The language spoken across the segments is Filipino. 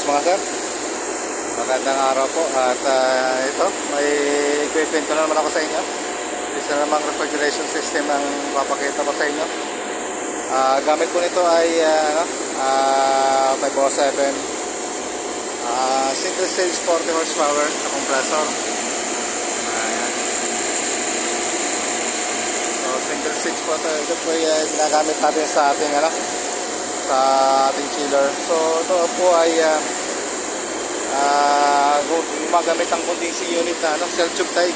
boss mga sir, magandang araw po. At ito, may ikwento na naman ako sa inyo. Isa namang refrigeration system ang papakita ko sa inyo. Gamit ko nito ay 507 single stage 40 horsepower na compressor. Ayan. So single stage po ito po ay ginagamit natin sa ating sa ating chiller. So ito po ay gumagamit ang condensing unit na cell tube type.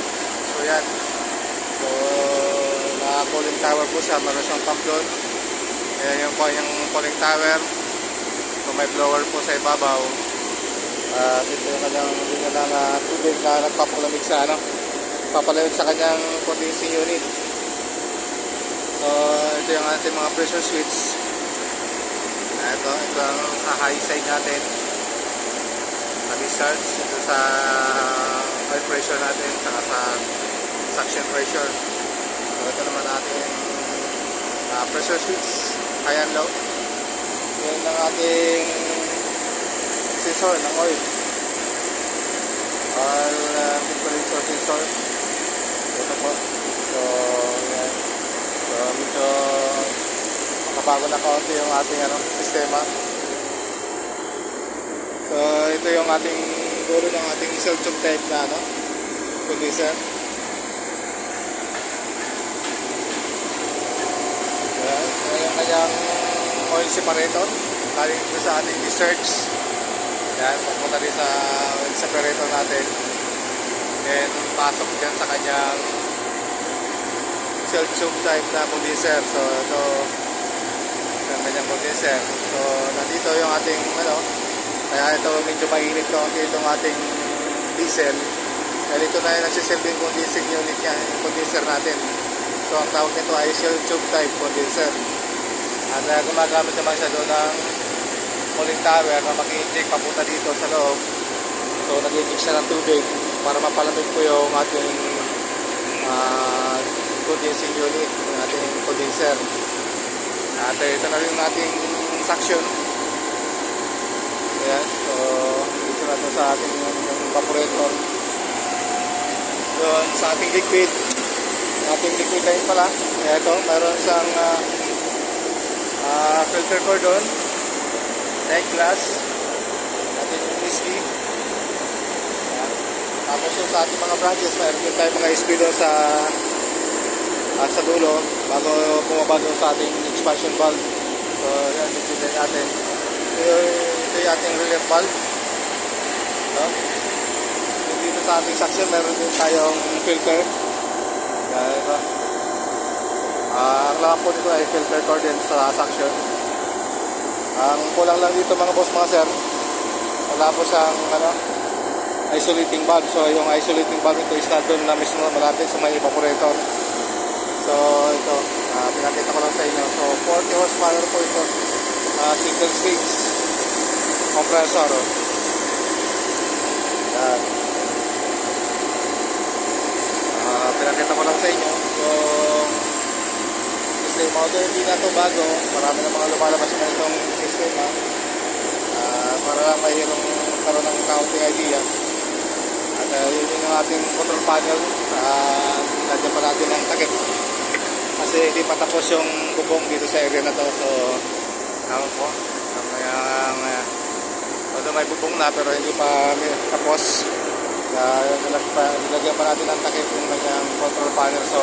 So yan. So cooling tower po siya, meron siyang pump doon. Ayan yung po yung cooling tower. So may blower po sa ibabaw. Ito yung kanyang linya ng tubig na nagpapalamig sa papalamig sa kanyang condensing unit. So ito yung ating mga pressure switch. Ito ang high side natin na discharge. Ito sa high pressure natin saka sa suction pressure. So ito naman ating pressure switch, high and low. Yan ang ating sensor ng oil, temperature sensor. Ito po. So yan. So medyo makabago na kaunti yung ating sistema. So ito yung ating dulo ng ating cell tube type na condenser. Yan yung kanyang oil separator galing dito sa ating discharge. Yan, papunta rin sa oil separator natin. Then pasok dyan sa kanyang cell tube type na condenser. So ito yung kanyang condenser. So nandito yung ating kaya ito medyo mainit kaunti itong ating diesel. Dahil ito na yung nagsisilbing condensing unit niya, yung condenser natin. So ang tawag nito ay cell tube type condenser. At gumagamit naman siya doon ng cooling tower na maki-inject papunta dito sa loob. So nag-inject siya ng tubig para mapalamig po yung ating condensing unit, yung ating condenser. At ito na rin yung ating suction. Ayan, so dito na ito sa ating evaporator. Doon sa ating liquid line pala. Ayan, ito, mayroon siyang filter core doon, neck glass, natin yung whiskey. Ayan. Tapos yung sa ating mga branches, mayroon din tayo mga SP doon sa dulo bago bumaba doon sa ating expansion valve. So yan, dito natin. Ito yung ating relief valve. Dito sa ating suction, meron din tayong filter. Yan, ito. Ang laman po dito ay filter core din sa suction. Ang kulang lang dito mga boss, mga sir, wala po siyang isolating valve. So yung isolating valve ito is nandun na mismo malapit sa may evaporator. So ito, pinakita ko lang sa inyo. So 40 horsepower po ito, single stage compressor. Yan. Pinakita ko lang sa inyo yung sistema. Although hindi na ito bago, marami na mga lumalabas na itong sistema, para lang mayroong karoon ng counting idea. At yun yung ating control panel. Nandiyan pa natin ang takip kasi hindi pa tapos yung bubong dito sa area na to. So tawag po, although may bubong na pero hindi pa tapos. Nilagyan pa natin ang takip yung kanyang control panel. So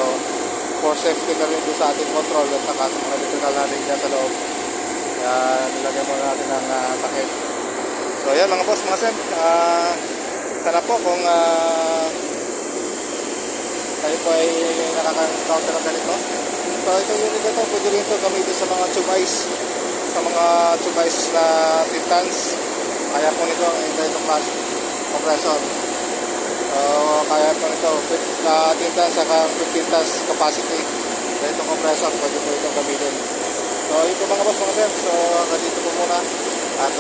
for safety na rin doon sa ating control at saka sa mga electrical natin dyan sa loob, nilagyan mo natin ang takip. So yan mga boss, mga sen, sana po kung kayo po ay nakaka-encounter ng ganito. So ito unit ito, pwede rin ito gamitin sa mga tube ice, sa mga tube ice na tintans. Kaya po nito ang itong class compressor. Kaya po nito na tintans saka 15 tons capacity. So itong compressor, pwede po itong gamitin. So ito mga boss, mga sir, so hanggang dito po muna. At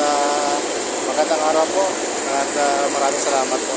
magandang araw po at maraming salamat po.